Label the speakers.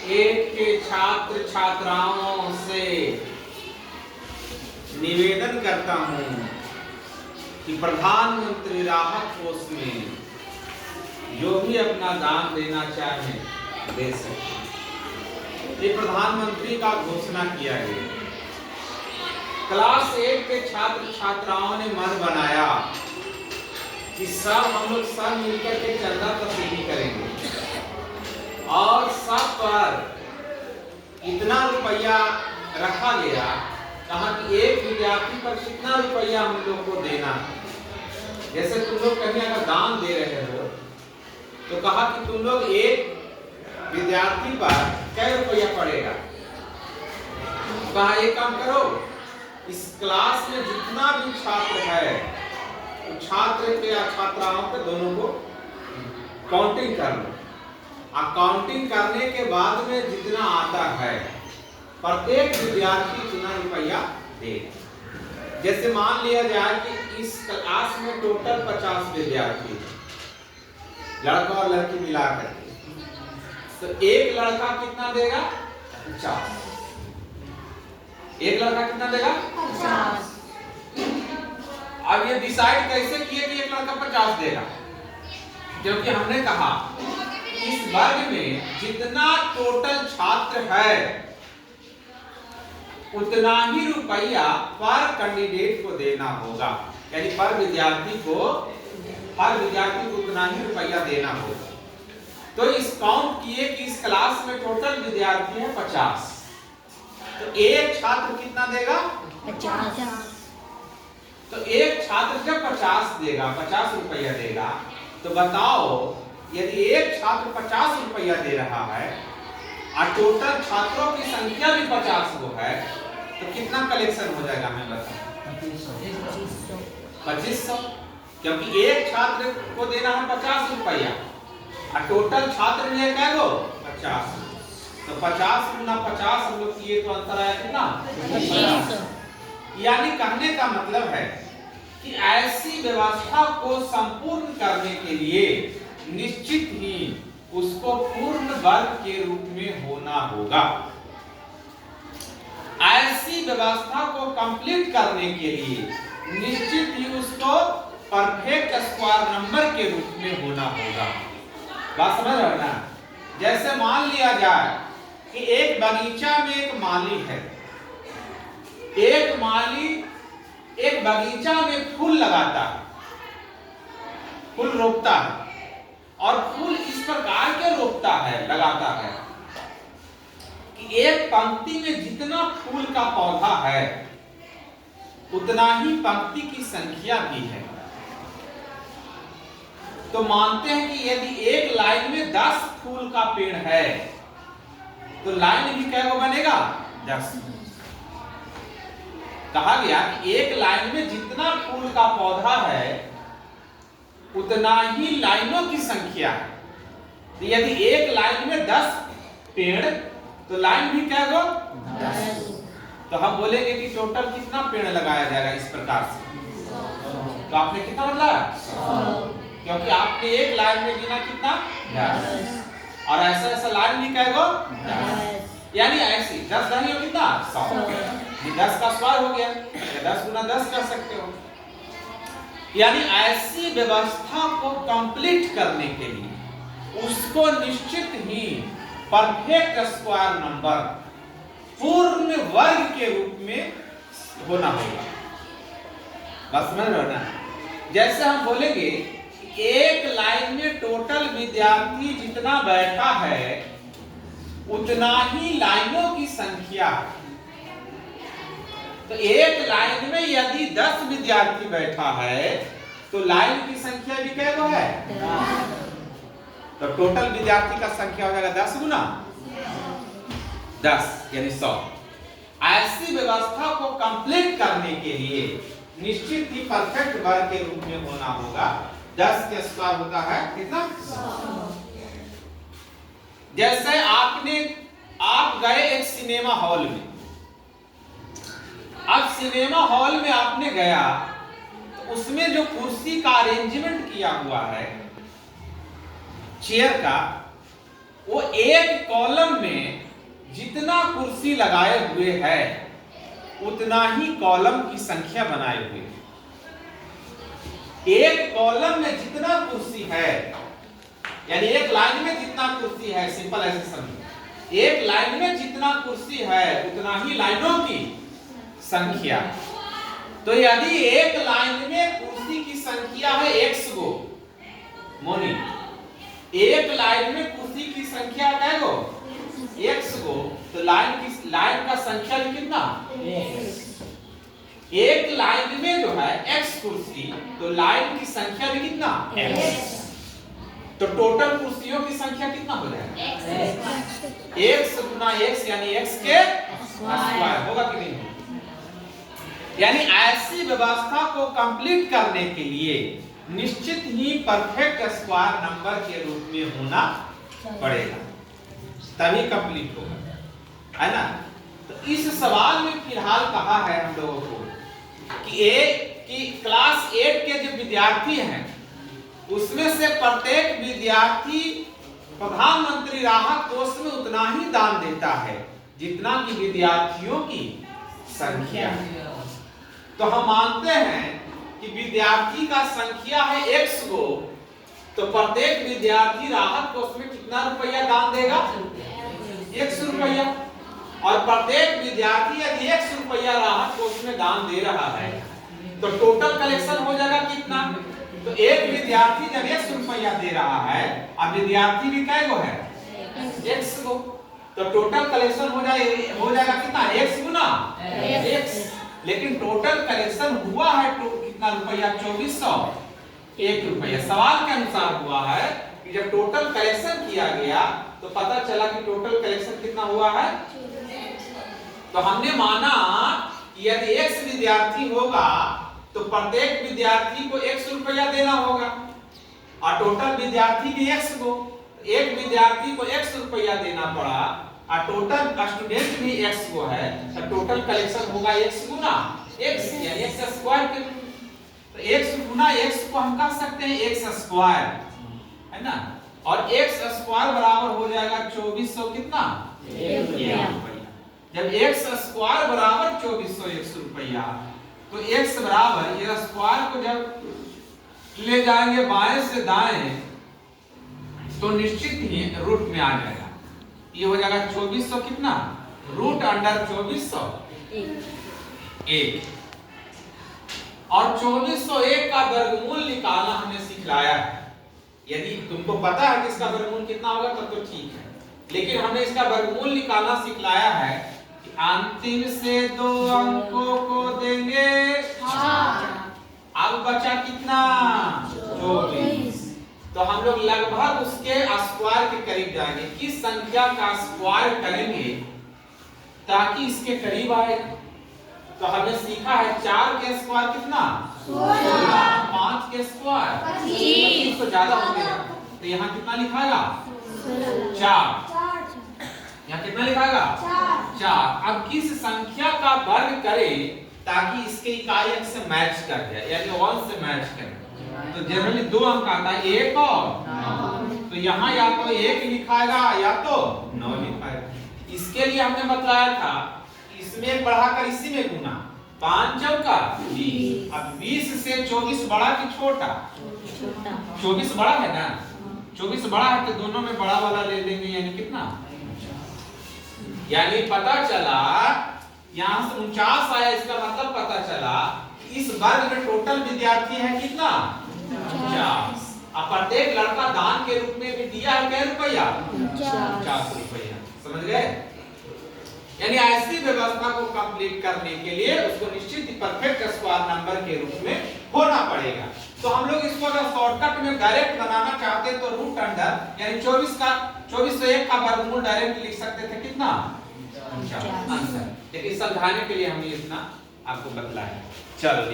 Speaker 1: एक के छात्र छात्राओं से निवेदन करता हूं कि प्रधानमंत्री राहत कोष में जो भी अपना दान देना चाहे दे सकते। ये प्रधानमंत्री का घोषणा किया गया। क्लास 8 के छात्र छात्राओं ने मन बनाया कि हम लोग सब मिलकर के चंदा तस्वीर करेंगे और सब पर इतना रुपया रखा गया। कहा कि एक विद्यार्थी पर कितना रुपया हम लोग को देना है। जैसे तुम लोग कहीं अगर दान दे रहे हो तो कहा कि तुम लोग एक विद्यार्थी पर क्या रुपया पड़ेगा। कहा एक काम करो, इस क्लास में जितना भी छात्र है तो छात्र के या छात्राओं के दोनों को काउंटिंग कर लो। काउंटिंग करने के बाद में जितना आता है प्रत्येक विद्यार्थी उतना रुपया दे। जैसे मान लिया जाए कि इस क्लास में टोटल 50 विद्यार्थी, लड़का और लड़की मिलाकर, तो एक लड़का कितना देगा? 50। एक लड़का कितना देगा? 50। अब ये डिसाइड कैसे किए कि एक लड़का 50 देगा? क्योंकि हमने कहा इस वर्ग में जितना टोटल छात्र है उतना ही रुपया पर कैंडिडेट को देना होगा। यानी हर विद्यार्थी को उतना ही रुपया देना होगा। तो इस काउंट किए कि इस क्लास में टोटल विद्यार्थी है 50, तो एक छात्र कितना देगा?
Speaker 2: 50।
Speaker 1: तो एक छात्र जब 50 देगा, 50 रुपया देगा, तो बताओ यदि एक छात्र 50 रुपया दे रहा है और टोटल छात्रों की संख्या भी 50 को है तो कितना कलेक्शन हो जाएगा? हमें बताओ। 2500। क्योंकि एक छात्र को देना है 50 रुपया और टोटल छात्र भी है क्या गो? 50। तो 50 गुना 50 हम लोग किए तो अंतर आया कितना? 2500। यानी कहने का मतलब है कि ऐसी व्यवस्था को संपूर्ण करने के लिए निश्चित ही उसको पूर्ण वर्ग के रूप में होना होगा। ऐसी व्यवस्था को कंप्लीट करने के लिए निश्चित ही उसको परफेक्ट स्क्वायर नंबर के रूप में होना होगा। बात समझ रहे हो ना? जैसे मान लिया जाए कि एक बगीचा में एक माली है। एक माली एक बगीचा में फूल लगाता है, फूल रोपता है और फूल इस प्रकार के रोपता है, लगाता है कि एक पंक्ति में जितना फूल का पौधा है उतना ही पंक्ति की संख्या भी है। तो मानते हैं कि यदि एक लाइन में 10 फूल का पेड़ है तो लाइन भी क्या बनेगा? 10। कहा गया कि एक लाइन में जितना फूल का पौधा है उतना ही लाइनों की संख्या है। तो यदि एक लाइन में 10 पेड़ तो लाइन भी क्या हो? 10। तो हम बोलेंगे कि टोटल कितना पेड़ लगाया जाएगा इस प्रकार से? तो आपने कितना बोला? 100। क्योंकि आपने एक लाइन में गिना कितना? 10। और ऐसा लाइन भी क्या हो? 10। यानी ऐसी 10 नहीं हो कितना? 100। 10 का स्क्वायर हो गया, 10 गुना 10 कर सकते हो। यानी ऐसी व्यवस्था को कंप्लीट करने के लिए उसको निश्चित ही परफेक्ट स्क्वायर नंबर पूर्ण वर्ग के रूप में होना होगा। बस समझ रहे हो ना? जैसे हम बोलेंगे एक लाइन में टोटल विद्यार्थी जितना बैठा है उतना ही लाइनों की संख्या है। तो एक लाइन में यदि 10 विद्यार्थी बैठा है तो लाइन की संख्या भी क्या है? 10। तो टोटल विद्यार्थी का संख्या हो जाएगा 10 गुना 10 यानी 100। ऐसी व्यवस्था को कंप्लीट करने के लिए निश्चित ही परफेक्ट वर्ग के रूप में होना होगा। 10 के स्क्वायर होता है कितना? 100। जैसे आप गए एक सिनेमा हॉल में। अब सिनेमा हॉल में आपने गया तो उसमें जो कुर्सी का अरेंजमेंट किया हुआ है चेयर का, वो एक कॉलम में कुर्सी लगाए हुए है उतना ही कॉलम की संख्या बनाए हुए है। एक कॉलम में जितना कुर्सी है, यानी एक लाइन में जितना कुर्सी है, सिंपल ऐसे समझो, एक लाइन में जितना कुर्सी है उतना ही लाइनों की संख्या। तो यदि एक लाइन में कुर्सी की संख्या है x गो, मोनी, एक लाइन में कुर्सी की संख्या कै गो, x गो, तो लाइन का संख्या भी कितना, एक लाइन में जो है x कुर्सी, तो लाइन की संख्या भी कितना, x। तो टोटल कुर्सियों की संख्या कितना हो जाएगा, x गुना x, यानी x के स्क्वायर होगा कि नहीं। यानी ऐसी व्यवस्था को कंप्लीट करने के लिए निश्चित ही परफेक्ट स्क्वायर नंबर के रूप में होना पड़ेगा, तभी कंप्लीट होगा, है ना। तो इस सवाल में फिलहाल कहा है हम लोगों को कि क्लास 8 के जो विद्यार्थी हैं उसमें से प्रत्येक विद्यार्थी प्रधानमंत्री राहत कोष में उतना ही दान देता है जितना कि विद्यार्थियों की संख्या है। तो हम मानते हैं कि विद्यार्थी का संख्या है x गो, तो प्रत्येक विद्यार्थी राहत कोष में कितना रुपया दान देगा, 100 रुपया। और प्रत्येक विद्यार्थी यदि 100 रुपया राहत कोष में दान दे रहा है तो टोटल कलेक्शन हो जाएगा कितना। तो एक विद्यार्थी जब 100 रुपया दे रहा है और विद्यार्थी भी कै गो है, 100 गो, तो टोटल कलेक्शन हो जाएगा कितना, 1 गुना x। लेकिन टोटल कलेक्शन हुआ है तो कितना रुपया, 2401 रुपया। सवाल के अनुसार हुआ है कि जब टोटल कलेक्शन किया गया तो पता चला कि टोटल कलेक्शन कितना हुआ है। तो हमने माना कि यदि x विद्यार्थी होगा तो प्रत्येक विद्यार्थी को 100 रुपया देना होगा और टोटल विद्यार्थी भी x को, एक विद्यार्थी को 100 रुपया देना पड़ा और टोटल स्टूडेंट भी x को है, तो टोटल कलेक्शन होगा x गुना x, यानी x स्क्वायर के। तो x गुना x को हम कह सकते हैं x स्क्वायर, है ना। और x स्क्वायर बराबर हो जाएगा 2400 कितना, 1 रुपया। जब x स्क्वायर बराबर 2401 रुपया, तो x बराबर ये स्क्वायर को जब ले जाएंगे बाएं से दाएं तो निश्चित ही रूट में आ जाएगा। ये हो जाएगा 2400 कितना, रूट अंडर 2400 1। और 2401 का वर्गमूल निकालना हमने सिखलाया है। यदि तुमको पता है कि इसका वर्गमूल कितना होगा तब तो ठीक है, लेकिन हमने इसका वर्गमूल निकालना सिखलाया है कि अंतिम से 2 अंकों को देंगे 4। अब बचा कितना, 24। तो हम लोग लगभग उसके स्क्वायर के करीब जाएंगे। किस संख्या का स्क्वायर करेंगे ताकि इसके करीब आए। तो हमने सीखा है 4 के स्क्वायर कितना, 16, 5 के स्क्वायर 25, तो ज्यादा हो गया। तो यहाँ कितना लिखाएगा, 4। यहाँ कितना लिखाएगा, 4। अब किस संख्या का वर्ग करें ताकि इसके इकाई अंक से मैच कर जाए, यानी 1 से मैच करे। तो जनरली 2 अंक आता है, 1 और 9। तो यहाँ या तो 1 लिखाएगा या तो 9 लिखाएगा। इसके लिए हमने बताया था इसमें बढ़ाकर इसी में गुना, 5 चौका 20। अब 20 से 24 बड़ा कि छोटा, 24 बड़ा है ना, 24 बड़ा है तो दोनों में बड़ा वाला ले लेंगे, यानी कितना, यानी पता चला यहाँ से 49 आया। इसका मतलब पता चला इस वर्ग में टोटल विद्यार्थी है कितना, 50। अब प्रत्येक लड़का दान के रूप में भी दिया है क्या रुपया, 50 रुपया। समझ गए। यानी ऐसी व्यवस्था को कंप्लीट करने के लिए उसको निश्चित परफेक्ट स्क्वायर नंबर के रूप में होना पड़ेगा। तो हम लोग इसको अगर शॉर्टकट में डायरेक्ट बनाना चाहते तो रूट अंडर यानी 2401 का वर्गमूल डायरेक्ट लिख सकते थे कितना, 50 आंसर। लेकिन समझाने के लिए हमने इतना आपको बतलाया। चलो